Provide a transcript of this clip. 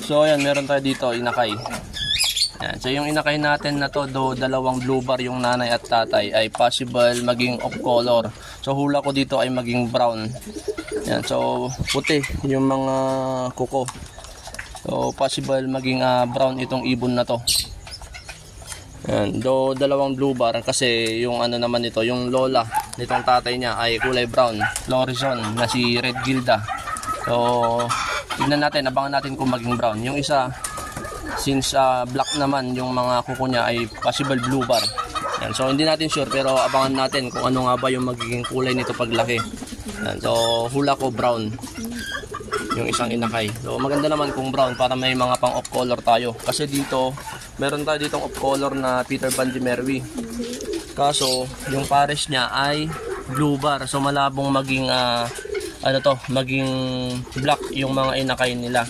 So ayan, meron tayo dito inakay. Ayan. So yung inakay natin na to, do dalawang blue bar yung nanay at tatay, ay possible maging off color. So hula ko dito ay maging brown. Ayan. So puti yung mga kuko. So possible maging brown itong ibon na to. Ayan, do dalawang blue bar kasi yung ano naman nito, yung lola nitong tatay niya ay kulay brown, Florison na si Red Gilda. So tingnan natin, abangan natin kung maging brown. Yung isa, since black naman yung mga kuko niya, ay possible blue bar. Ayan, so hindi natin sure pero abangan natin kung ano nga ba yung magiging kulay nito paglaki. Ayan, so hula ko brown yung isang inakay. So maganda naman kung brown para may mga pang off color tayo. Kasi dito meron tayo ditong off color na Peter Van de Merwe. Kaso yung pares niya ay blue bar. So malabong maging maging black yung mga inakay nila.